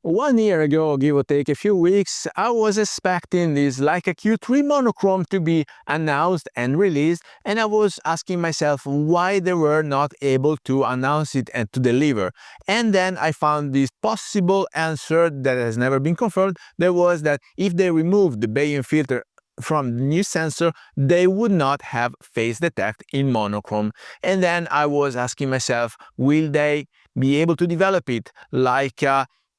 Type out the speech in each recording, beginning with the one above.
1 year ago, give or take a few weeks, I was expecting this Leica Q3 Monochrom to be announced and released, and I was asking myself why they were not able to announce it and to deliver. And then I found this possible answer that has never been confirmed. That was that if they removed the Bayesian filter from the new sensor, they would not have phase detect in monochrome. And then I was asking myself, will they be able to develop it like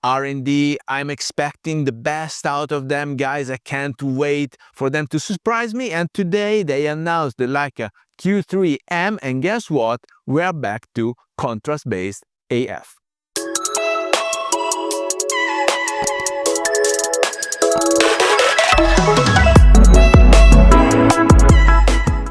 R&D? I'm expecting the best out of them, guys. I can't wait for them to surprise me. And today they announced the Leica Q3 M, and guess what? We're back to contrast-based AF.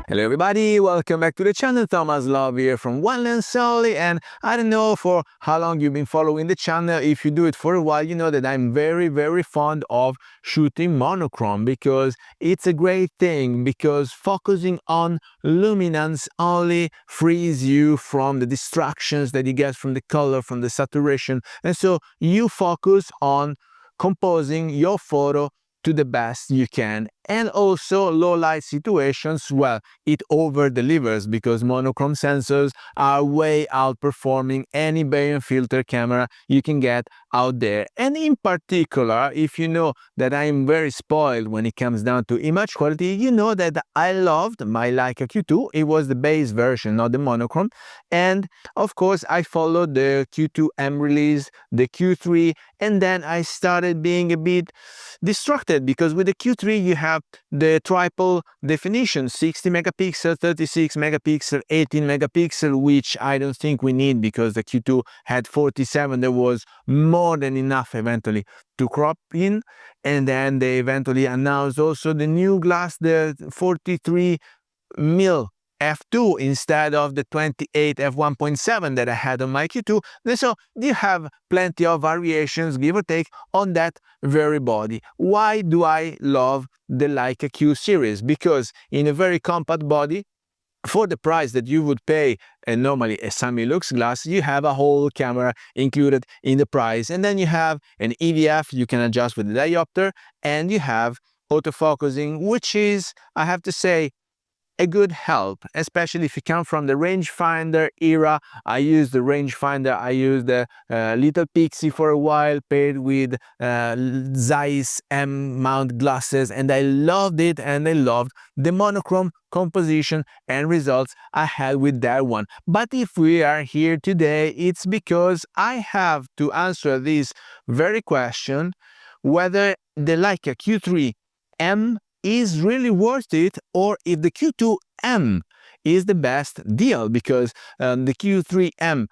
Hello everybody, welcome back to the channel. Thomas Love here from One Lens Only, and I don't know for how long you've been following the channel. If you do it for a while, you know that I'm very fond of shooting monochrome because it's a great thing, because focusing on luminance only frees you from the distractions that you get from the color, from the saturation, and so you focus on composing your photo to the best you can. And also low light situations, well, it over delivers because monochrome sensors are way outperforming any Bayesian filter camera you can get out there. And in particular, if you know that I'm very spoiled when it comes down to image quality, you know that I loved my Leica Q2. It was the base version, not the monochrome. And of course, I followed the Q2M release, the Q3, and then I started being a bit distracted because with the Q3 you have the triple definition, 60 megapixel, 36 megapixel, 18 megapixel, which I don't think we need because the Q2 had 47. There was more than enough eventually to crop in. And then they eventually announced also the new glass, the 43 mil f2 instead of the 28 f1.7 that I had on my Q2. And so you have plenty of variations, give or take, on that very body. Why do I love the Leica Q series? Because in a very compact body, for the price that you would pay normally a Samilux glass, you have a whole camera included in the price. And then you have an EVF you can adjust with the diopter, and you have autofocusing, which is, I have to say, a good help, especially if you come from the rangefinder era. I used the rangefinder, I used the little Pixie for a while, paired with Zeiss M-mount glasses, and I loved it, and I loved the monochrome composition and results I had with that one. But if we are here today, it's because I have to answer this very question, whether the Leica Q3 M is really worth it, or if the Q2M is the best deal, because the Q3M,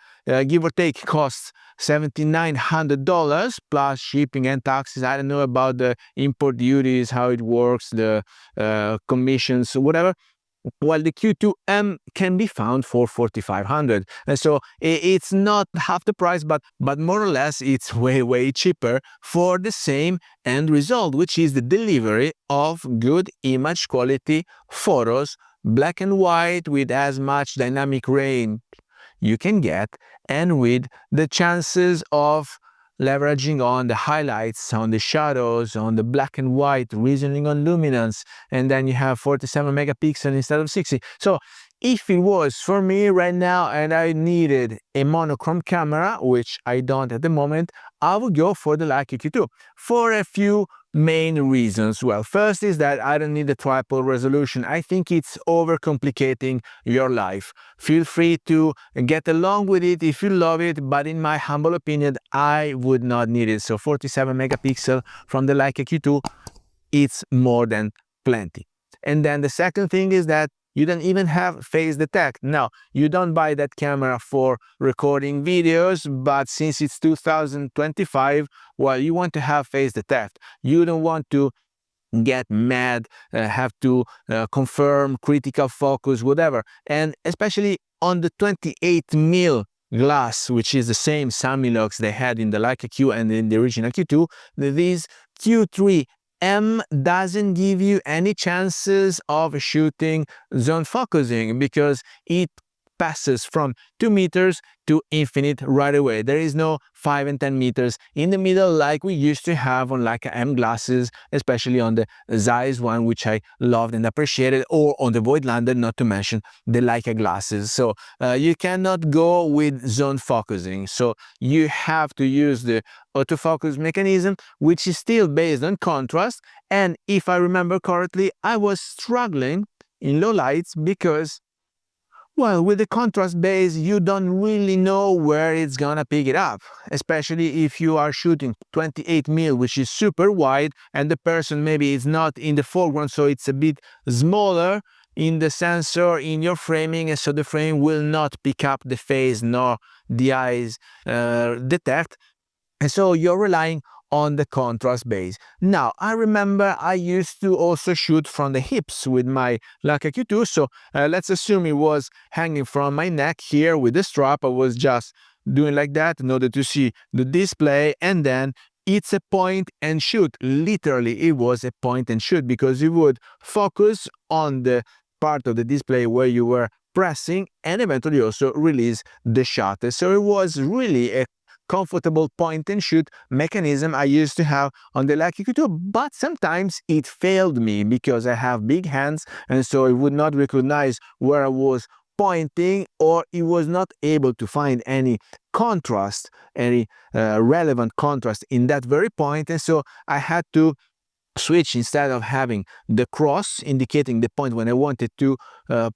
give or take, costs $7,900 plus shipping and taxes. I don't know about the import duties, how it works, the commissions, whatever. While the Q2M can be found for $4,500. And so it's not half the price, but more or less it's way cheaper for the same end result, which is the delivery of good image quality photos, black and white, with as much dynamic range you can get, and with the chances of leveraging on the highlights, on the shadows, on the black and white, reasoning on luminance, and then you have 47 megapixel instead of 60. So if it was for me right now and I needed a monochrome camera, which I don't at the moment, I would go for the Leica Q2 for a few main reasons. Well, first is that I don't need a triple resolution. I think it's overcomplicating your life. Feel free to get along with it if you love it, but in my humble opinion, I would not need it. So 47 megapixel from the Leica Q2, it's more than plenty. And then the second thing is that you don't even have phase detect. Now, you don't buy that camera for recording videos, but since it's 2025, well, you want to have phase detect. You don't want to get mad, have to confirm critical focus, whatever. And especially on the 28 mil glass, which is the same Samilux they had in the Leica Q and in the original Q2, this Q3 M doesn't give you any chances of shooting zone focusing because it passes from 2 meters to infinite right away. There is no 5 and 10 meters in the middle like we used to have on Leica M glasses, especially on the Zeiss one, which I loved and appreciated, or on the Voigtlander, not to mention the Leica glasses. So you cannot go with zone focusing. So you have to use the autofocus mechanism, which is still based on contrast. And if I remember correctly, I was struggling in low lights because, well, with the contrast base, you don't really know where it's gonna pick it up, especially if you are shooting 28mm, which is super wide, and the person maybe is not in the foreground, so it's a bit smaller in the sensor, in your framing, and so the frame will not pick up the face nor the eyes detect. And so you're relying on the contrast base. Now, I remember I used to also shoot from the hips with my Leica Q2, so let's assume it was hanging from my neck here with the strap. I was just doing like that in order to see the display, and then it's a point and shoot. Literally, it was a point and shoot because you would focus on the part of the display where you were pressing and eventually also release the shutter. So it was really a comfortable point and shoot mechanism I used to have on the Leica Q2, but sometimes it failed me because I have big hands, and so it would not recognize where I was pointing, or it was not able to find any contrast, any relevant contrast in that very point, and so I had to switch. Instead of having the cross indicating the point when I wanted to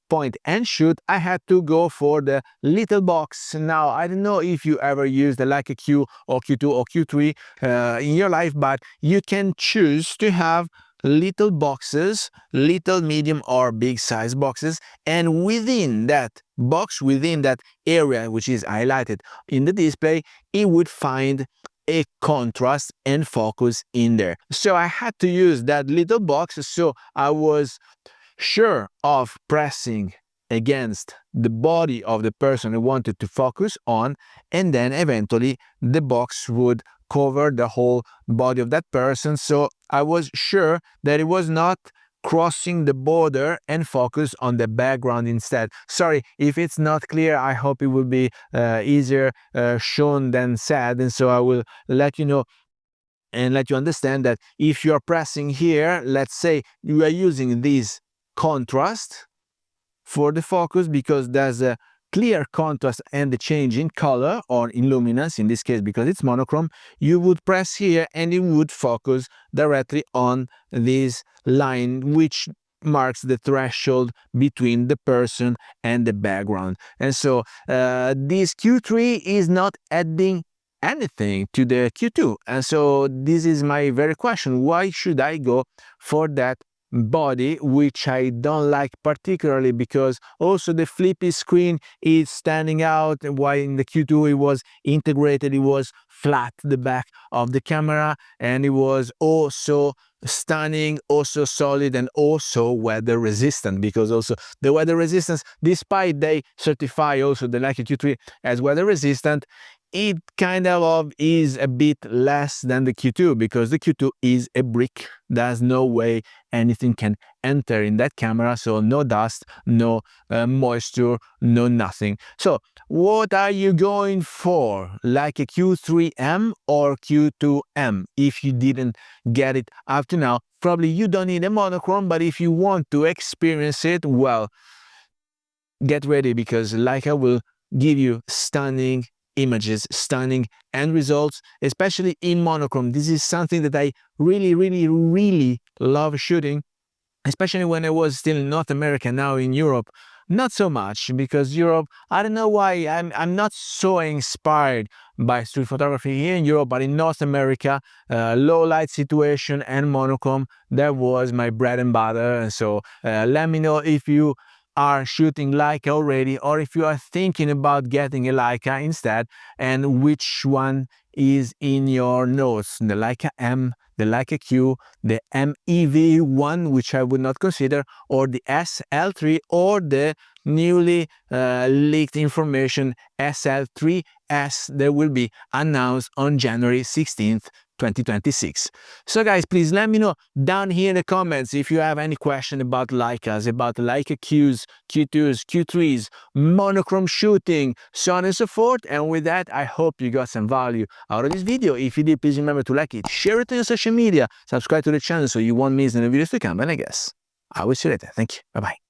point and shoot, I had to go for the little box. Now, I don't know if you ever used the Leica Q or Q2 or Q3 in your life, but you can choose to have little boxes, little, medium, or big size boxes, and within that box, within that area which is highlighted in the display, it would find a contrast and focus in there. So I had to use that little box, so I was sure of pressing against the body of the person I wanted to focus on, and then eventually the box would cover the whole body of that person, so I was sure that it was not crossing the border and focus on the background instead. Sorry if it's not clear. I hope it will be easier shown than said, and so I will let you know and let you understand that if you're pressing here, let's say you are using this contrast for the focus because there's a clear contrast and the change in color or in luminance, in this case because it's monochrome, you would press here and it would focus directly on this line which marks the threshold between the person and the background. And so this Q3 is not adding anything to the Q2, and so this is my very question: why should I go for that body, which I don't like particularly because also the flippy screen is standing out, while in the Q2 it was integrated, it was flat, the back of the camera, and it was also stunning, also solid, and also weather resistant, because also the weather resistance, despite they certify also the Leica Q3 as weather resistant, it kind of is a bit less than the Q2 because the Q2 is a brick. There's no way anything can enter in that camera, so no dust, no moisture, no nothing. So what are you going for? Like a Q3M or Q2M? If you didn't get it up to now, probably you don't need a monochrome, but if you want to experience it, well, get ready because Leica will give you stunning images, stunning end results, especially in monochrome. This is something that I really love shooting, especially when I was still in North America. Now in Europe, not so much, because Europe, I don't know why, I'm not so inspired by street photography here in Europe, but in North America, low light situation and monochrome, that was my bread and butter. And so let me know if you are shooting Leica already, or if you are thinking about getting a Leica instead, and which one is in your notes: the Leica M, the Leica Q, the MEV1, which I would not consider, or the SL3, or the newly leaked information SL3S that will be announced on January 16th, 2026. So guys, please let me know down here in the comments if you have any question about Leicas, about Leica Qs, Q2s, Q3s, monochrome shooting, so on and so forth. And with that, I hope you got some value out of this video. If you did, please remember to like it, share it on your social media, subscribe to the channel so you won't miss any videos to come, and I guess I will see you later. Thank you. Bye-bye.